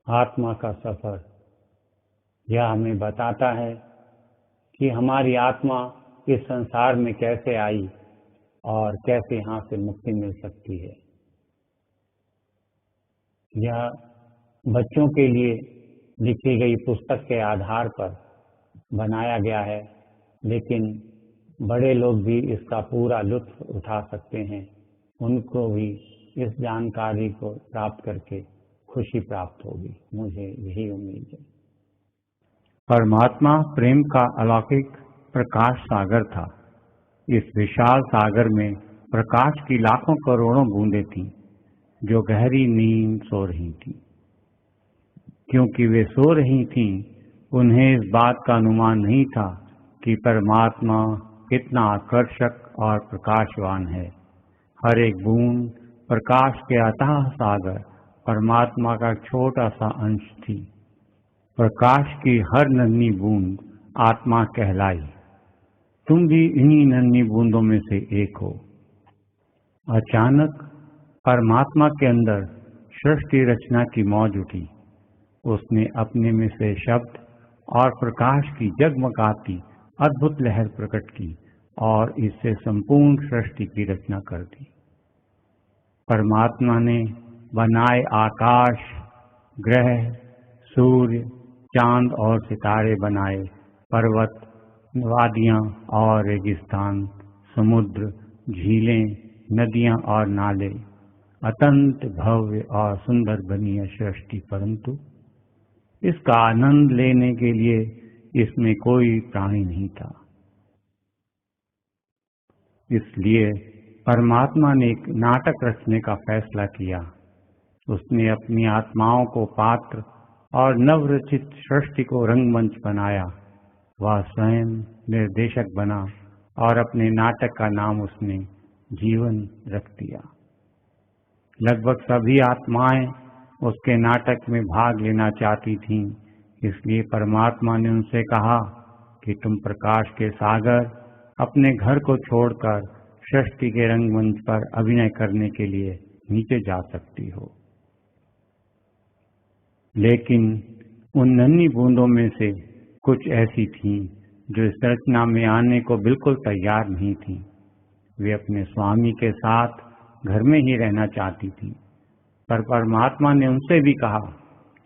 आत्मा का सफर। यह हमें बताता है कि हमारी आत्मा इस संसार में कैसे आई और कैसे यहाँ से मुक्ति मिल सकती है। यह बच्चों के लिए लिखी गई पुस्तक के आधार पर बनाया गया है, लेकिन बड़े लोग भी इसका पूरा लुत्फ उठा सकते हैं। उनको भी इस जानकारी को प्राप्त करके खुशी प्राप्त होगी, मुझे यही उम्मीद है। परमात्मा प्रेम का अलौकिक प्रकाश सागर था। इस विशाल सागर में प्रकाश की लाखों करोड़ों बूंदें थीं, जो गहरी नींद सो रही थीं। क्योंकि वे सो रही थीं, उन्हें इस बात का अनुमान नहीं था कि परमात्मा कितना आकर्षक और प्रकाशवान है। हर एक बूंद प्रकाश के अथाह सागर परमात्मा का छोटा सा अंश थी। प्रकाश की हर नन्ही बूंद आत्मा कहलाई। तुम भी इन्हीं नन्ही बूंदों में से एक हो। अचानक परमात्मा के अंदर सृष्टि रचना की मौज उठी। उसने अपने में से शब्द और प्रकाश की जगमगाती अद्भुत लहर प्रकट की और इससे संपूर्ण सृष्टि की रचना कर दी। परमात्मा ने बनाए आकाश, ग्रह, सूर्य, चांद और सितारे बनाए, पर्वत, वादियां और रेगिस्तान, समुद्र, झीलें, नदियां और नाले, अत्यंत भव्य और सुंदर बनी है सृष्टि। परंतु इसका आनंद लेने के लिए इसमें कोई प्राणी नहीं था। इसलिए परमात्मा ने एक नाटक रचने का फैसला किया। उसने अपनी आत्माओं को पात्र और नवरचित सृष्टि को रंगमंच बनाया। वह स्वयं निर्देशक बना और अपने नाटक का नाम उसने जीवन रख दिया। लगभग सभी आत्माएं उसके नाटक में भाग लेना चाहती थीं। इसलिए परमात्मा ने उनसे कहा कि तुम प्रकाश के सागर अपने घर को छोड़कर सृष्टि के रंगमंच पर अभिनय करने के लिए नीचे जा सकती हो। लेकिन उन नन्ही बूंदों में से कुछ ऐसी थीं जो इस रचना में आने को बिल्कुल तैयार नहीं थीं। वे अपने स्वामी के साथ घर में ही रहना चाहती थीं। पर परमात्मा ने उनसे भी कहा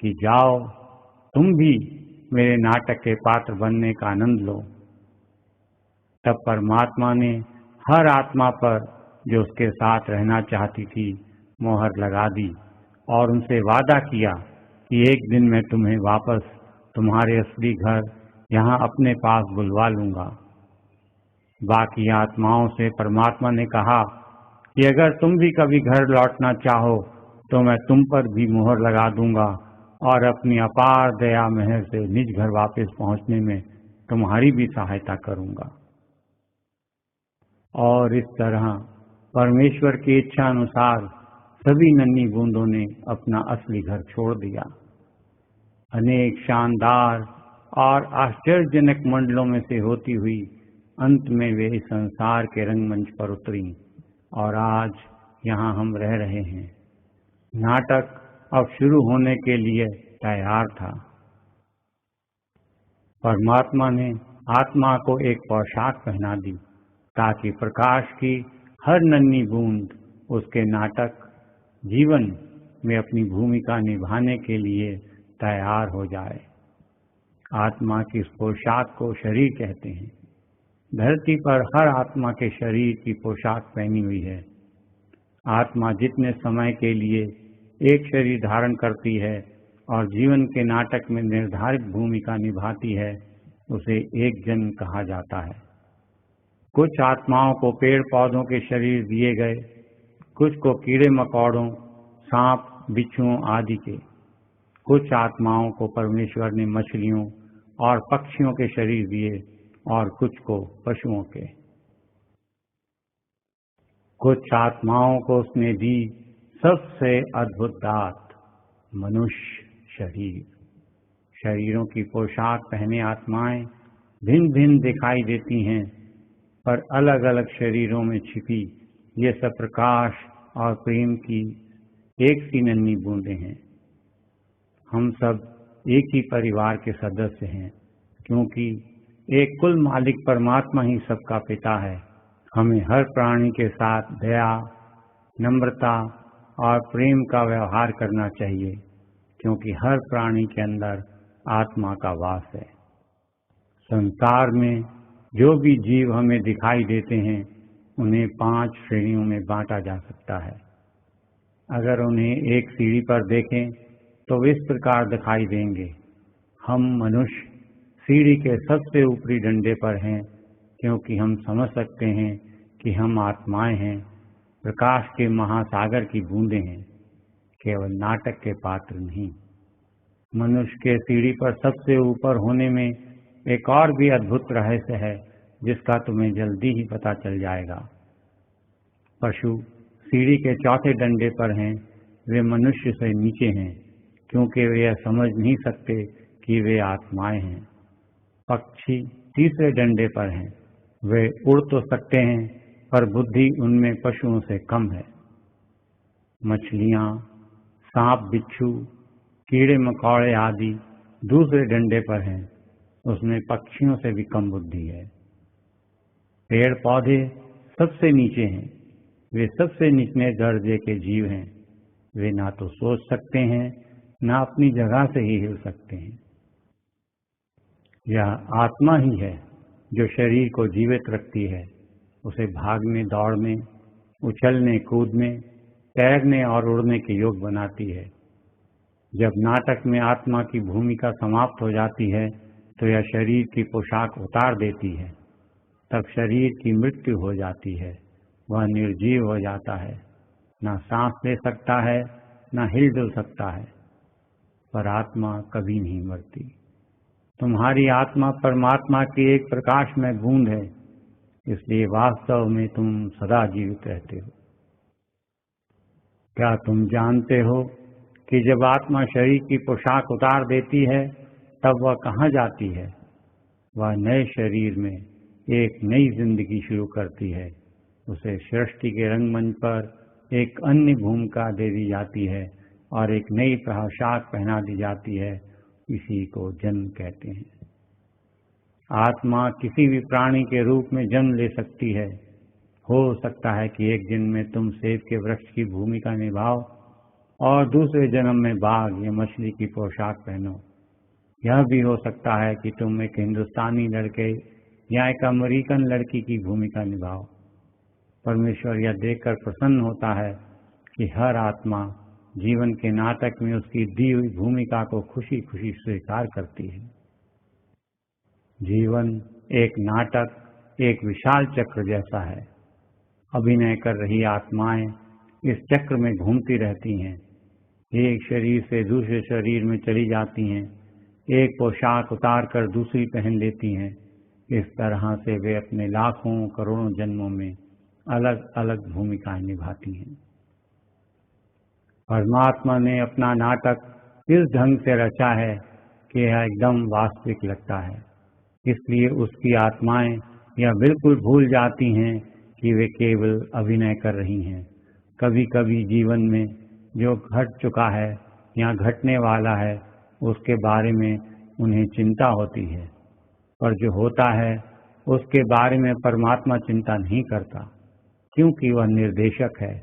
कि जाओ, तुम भी मेरे नाटक के पात्र बनने का आनंद लो। तब परमात्मा ने हर आत्मा पर जो उसके साथ रहना चाहती थी मोहर लगा दी और उनसे वादा किया कि एक दिन मैं तुम्हें वापस तुम्हारे असली घर यहाँ अपने पास बुलवा लूंगा। बाकी आत्माओं से परमात्मा ने कहा कि अगर तुम भी कभी घर लौटना चाहो तो मैं तुम पर भी मोहर लगा दूंगा और अपनी अपार दया मेहर से निज घर वापस पहुंचने में तुम्हारी भी सहायता करूंगा। और इस तरह परमेश्वर की इच्छा अनुसार सभी नन्ही बूंदों ने अपना असली घर छोड़ दिया। अनेक शानदार और आश्चर्यजनक मंडलों में से होती हुई अंत में वे इस संसार के रंगमंच पर उतरी और आज यहाँ हम रह रहे हैं। नाटक अब शुरू होने के लिए तैयार था। परमात्मा ने आत्मा को एक पोशाक पहना दी ताकि प्रकाश की हर नन्ही बूंद उसके नाटक जीवन में अपनी भूमिका निभाने के लिए तैयार हो जाए। आत्मा की इस पोशाक को शरीर कहते हैं। धरती पर हर आत्मा के शरीर की पोशाक पहनी हुई है। आत्मा जितने समय के लिए एक शरीर धारण करती है और जीवन के नाटक में निर्धारित भूमिका निभाती है, उसे एक जन कहा जाता है। कुछ आत्माओं को पेड़ पौधों के शरीर दिए गए, कुछ को कीड़े मकोड़ों, सांप, बिच्छुओं आदि के। कुछ आत्माओं को परमेश्वर ने मछलियों और पक्षियों के शरीर दिए और कुछ को पशुओं के। कुछ आत्माओं को उसने दी सबसे अद्भुत दात, मनुष्य शरीर। शरीरों की पोशाक पहने आत्माएं भिन्न भिन्न दिखाई देती हैं, पर अलग अलग शरीरों में छिपी ये सब प्रकाश और प्रेम की एक सी नन्ही बूंदें हैं। हम सब एक ही परिवार के सदस्य हैं, क्योंकि एक कुल मालिक परमात्मा ही सबका पिता है। हमें हर प्राणी के साथ दया, नम्रता और प्रेम का व्यवहार करना चाहिए, क्योंकि हर प्राणी के अंदर आत्मा का वास है। संसार में जो भी जीव हमें दिखाई देते हैं, उन्हें 5 श्रेणियों में बांटा जा सकता है। अगर उन्हें एक सीढ़ी पर देखें तो इस प्रकार दिखाई देंगे। हम मनुष्य सीढ़ी के सबसे ऊपरी डंडे पर हैं, क्योंकि हम समझ सकते हैं कि हम आत्माएं हैं, प्रकाश के महासागर की बूंदें हैं, केवल नाटक के पात्र नहीं। मनुष्य के सीढ़ी पर सबसे ऊपर होने में एक और भी अद्भुत रहस्य है, जिसका तुम्हें जल्दी ही पता चल जाएगा। पशु सीढ़ी के चौथे डंडे पर हैं, वे मनुष्य से नीचे हैं, क्योंकि वे यह समझ नहीं सकते कि वे आत्माएं हैं। पक्षी तीसरे डंडे पर हैं, वे उड़ तो सकते हैं, पर बुद्धि उनमें पशुओं से कम है। मछलियां, सांप, बिच्छू, कीड़े मकोड़े आदि दूसरे डंडे पर हैं, उसमें पक्षियों से भी कम बुद्धि है। पेड़ पौधे सबसे नीचे हैं, वे सबसे निचले दर्जे के जीव हैं। वे ना तो सोच सकते हैं, ना अपनी जगह से ही हिल सकते हैं। यह आत्मा ही है जो शरीर को जीवित रखती है, उसे भागने, दौड़ने, उछलने, कूदने, तैरने और उड़ने के योग्य बनाती है। जब नाटक में आत्मा की भूमिका समाप्त हो जाती है, तो यह शरीर की पोशाक उतार देती है। तब शरीर की मृत्यु हो जाती है, वह निर्जीव हो जाता है, न सांस ले सकता है, न हिल-डुल सकता है। पर आत्मा कभी नहीं मरती। तुम्हारी आत्मा परमात्मा की एक प्रकाशमय बूंद है, इसलिए वास्तव में तुम सदा जीवित रहते हो। क्या तुम जानते हो कि जब आत्मा शरीर की पोशाक उतार देती है, तब वह कहाँ जाती है? वह नए शरीर में एक नई जिंदगी शुरू करती है। उसे सृष्टि के रंगमंच पर एक अन्य भूमिका दे दी जाती है और एक नई पोशाक पहना दी जाती है। इसी को जन्म कहते हैं। आत्मा किसी भी प्राणी के रूप में जन्म ले सकती है। हो सकता है कि एक दिन में तुम सेब के वृक्ष की भूमिका निभाओ और दूसरे जन्म में बाघ या मछली की पोशाक पहनो। यह भी हो सकता है कि तुम एक हिंदुस्तानी लड़के या एक अमेरिकन लड़की की भूमिका निभाओ। परमेश्वर यह देखकर प्रसन्न होता है कि हर आत्मा जीवन के नाटक में उसकी दी हुई भूमिका को खुशी खुशी स्वीकार करती है। जीवन एक नाटक, एक विशाल चक्र जैसा है। अभिनय कर रही आत्माएं इस चक्र में घूमती रहती हैं। एक शरीर से दूसरे शरीर में चली जाती हैं, एक पोशाक उतार कर दूसरी पहन लेती हैं। इस तरह से वे अपने लाखों करोड़ों जन्मों में अलग अलग भूमिकाएं निभाती हैं। परमात्मा ने अपना नाटक इस ढंग से रचा है कि यह एकदम वास्तविक लगता है। इसलिए उसकी आत्माएं यह बिल्कुल भूल जाती हैं कि वे केवल अभिनय कर रही हैं। कभी कभी जीवन में जो घट चुका है या घटने वाला है, उसके बारे में उन्हें चिंता होती है, पर जो होता है उसके बारे में परमात्मा चिंता नहीं करता, क्योंकि वह निर्देशक है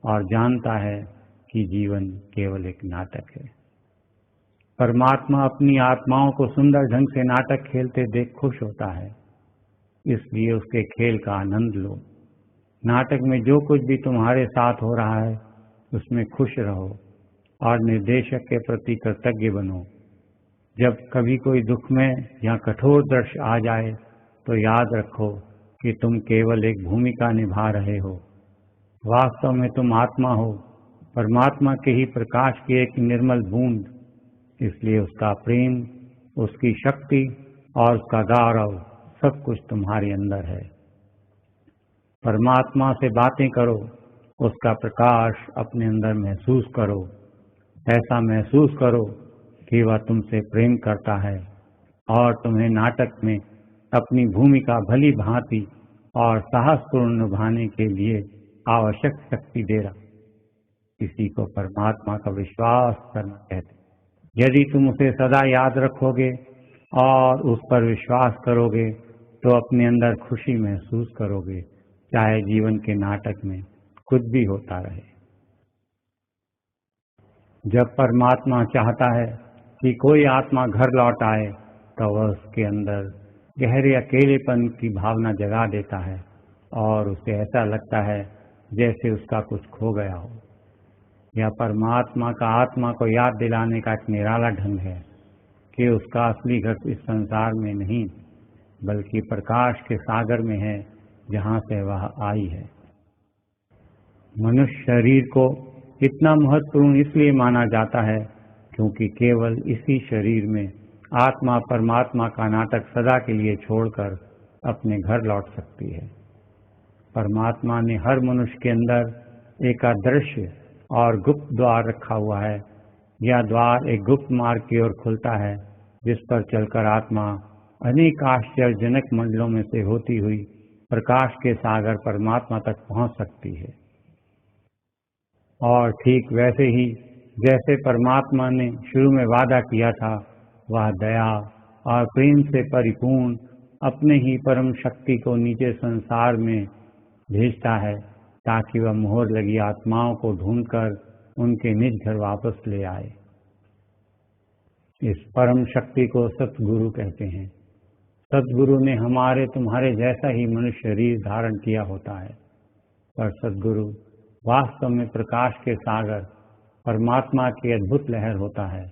और जानता है कि जीवन केवल एक नाटक है। परमात्मा अपनी आत्माओं को सुंदर ढंग से नाटक खेलते देख खुश होता है, इसलिए उसके खेल का आनंद लो। नाटक में जो कुछ भी तुम्हारे साथ हो रहा है, उसमें खुश रहो और निर्देशक के प्रति कृतज्ञ बनो। जब कभी कोई दुखमय या कठोर दृश्य आ जाए, तो याद रखो कि तुम केवल एक भूमिका निभा रहे हो। वास्तव में तुम आत्मा हो, परमात्मा के ही प्रकाश की एक निर्मल बूंद। इसलिए उसका प्रेम, उसकी शक्ति और उसका गौरव सब कुछ तुम्हारे अंदर है। परमात्मा से बातें करो, उसका प्रकाश अपने अंदर महसूस करो। ऐसा महसूस करो कि वह तुमसे प्रेम करता है और तुम्हें नाटक में अपनी भूमिका भली भांति और साहसपूर्ण निभाने के लिए आवश्यक शक्ति दे रहा। इसी को परमात्मा का विश्वास करना कहते हैं। यदि तुम उसे सदा याद रखोगे और उस पर विश्वास करोगे तो अपने अंदर खुशी महसूस करोगे, चाहे जीवन के नाटक में कुछ भी होता रहे। जब परमात्मा चाहता है कि कोई आत्मा घर लौट आए तो वह उसके अंदर गहरे अकेलेपन की भावना जगा देता है और उसे ऐसा लगता है जैसे उसका कुछ खो गया हो। यह परमात्मा का आत्मा को याद दिलाने का एक निराला ढंग है कि उसका असली घर इस संसार में नहीं बल्कि प्रकाश के सागर में है, जहाँ से वह आई है। मनुष्य शरीर को इतना महत्वपूर्ण इसलिए माना जाता है क्योंकि केवल इसी शरीर में आत्मा परमात्मा का नाटक सदा के लिए छोड़कर अपने घर लौट सकती है। परमात्मा ने हर मनुष्य के अंदर एक अदृश्य और गुप्त द्वार रखा हुआ है। यह द्वार एक गुप्त मार्ग की ओर खुलता है जिस पर चलकर आत्मा अनेक आश्चर्यजनक मंडलों में से होती हुई प्रकाश के सागर परमात्मा तक पहुंच सकती है। और ठीक वैसे ही जैसे परमात्मा ने शुरू में वादा किया था, वह दया और प्रेम से परिपूर्ण अपने ही परम शक्ति को नीचे संसार में भेजता है ताकि वह मोहर लगी आत्माओं को ढूंढकर उनके निज घर वापस ले आए। इस परम शक्ति को सतगुरु कहते हैं। सतगुरु ने हमारे तुम्हारे जैसा ही मनुष्य शरीर धारण किया होता है, पर सतगुरु वास्तव में प्रकाश के सागर परमात्मा की अद्भुत लहर होता है।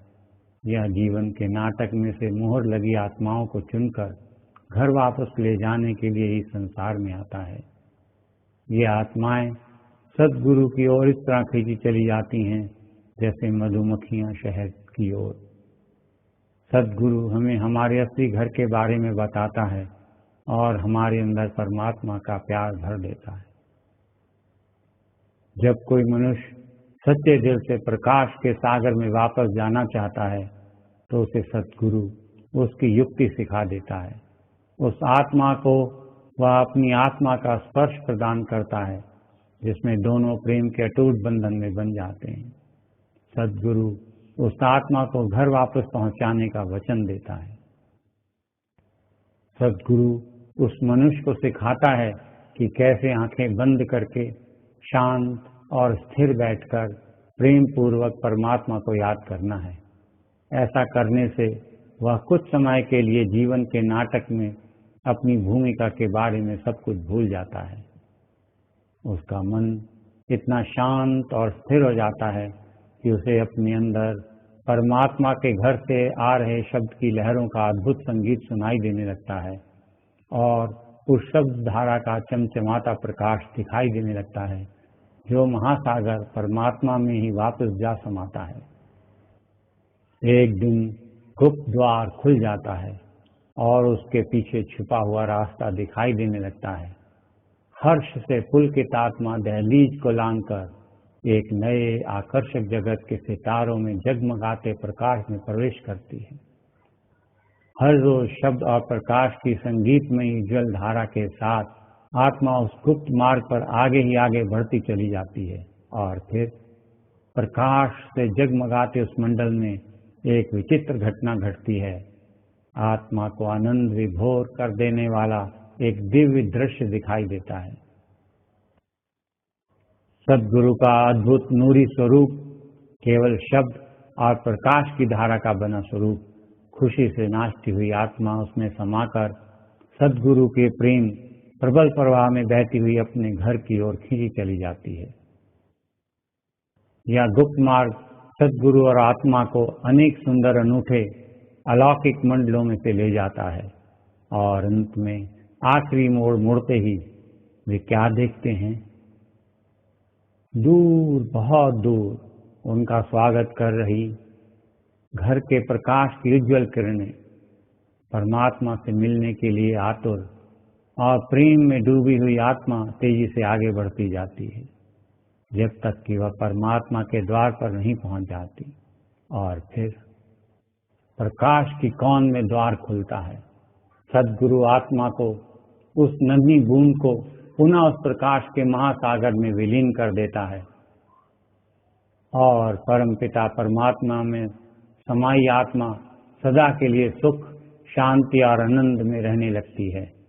यह जीवन के नाटक में से मोहर लगी आत्माओं को चुनकर घर वापस ले जाने के लिए ही संसार में आता है। ये आत्माएं सतगुरु की ओर इस तरह खींची चली जाती हैं जैसे मधुमक्खियां शहद की ओर। सतगुरु हमें हमारे असली घर के बारे में बताता है और हमारे अंदर परमात्मा का प्यार भर देता है। जब कोई मनुष्य सच्चे दिल से प्रकाश के सागर में वापस जाना चाहता है तो उसे सतगुरु उसकी युक्ति सिखा देता है। उस आत्मा को वह अपनी आत्मा का स्पर्श प्रदान करता है जिसमें दोनों प्रेम के अटूट बंधन में बन जाते हैं। सतगुरु उस आत्मा को घर वापस पहुंचाने का वचन देता है। सतगुरु उस मनुष्य को सिखाता है कि कैसे आंखें बंद करके शांत और स्थिर बैठकर प्रेम पूर्वक परमात्मा को याद करना है। ऐसा करने से वह कुछ समय के लिए जीवन के नाटक में अपनी भूमिका के बारे में सब कुछ भूल जाता है। उसका मन इतना शांत और स्थिर हो जाता है कि उसे अपने अंदर परमात्मा के घर से आ रहे शब्द की लहरों का अद्भुत संगीत सुनाई देने लगता है और उस शब्द धारा का चमचमाता प्रकाश दिखाई देने लगता है जो महासागर परमात्मा में ही वापस जा समाता है। एक दिन गुप्त द्वार खुल जाता है और उसके पीछे छुपा हुआ रास्ता दिखाई देने लगता है। हर्ष से पुलकित आत्मा दहलीज को लांघकर एक नए आकर्षक जगत के सितारों में जगमगाते प्रकाश में प्रवेश करती है। हर रोज शब्द और प्रकाश की संगीतमयी ज्वल धारा के साथ आत्मा उस गुप्त मार्ग पर आगे ही आगे बढ़ती चली जाती है और फिर प्रकाश से जगमगाते उस मंडल में एक विचित्र घटना घटती है। आत्मा को आनंद विभोर कर देने वाला एक दिव्य दृश्य दिखाई देता है। सद्गुरु का अद्भुत नूरी स्वरूप, केवल शब्द और प्रकाश की धारा का बना स्वरूप, खुशी से नाचती हुई आत्मा उसमें समाकर सद्गुरु के प्रेम प्रबल प्रवाह में बहती हुई अपने घर की ओर खींची चली जाती है। यह गुप्त मार्ग सद्गुरु और आत्मा को अनेक सुंदर अनूठे अलौकिक मंडलों में से ले जाता है और अंत में आखिरी मोड़ मुड़ते ही वे क्या देखते हैं? दूर, बहुत दूर उनका स्वागत कर रही घर के प्रकाश की उज्जवल किरणें परमात्मा से मिलने के लिए आतुर और प्रेम में डूबी हुई आत्मा तेजी से आगे बढ़ती जाती है जब तक कि वह परमात्मा के द्वार पर नहीं पहुंच जाती। और फिर प्रकाश की कौन में द्वार खुलता है। सद्गुरु आत्मा को, उस नन्ही बूंद को पुनः उस प्रकाश के महासागर में विलीन कर देता है और परमपिता परमात्मा में समाई आत्मा सदा के लिए सुख, शांति और आनंद में रहने लगती है।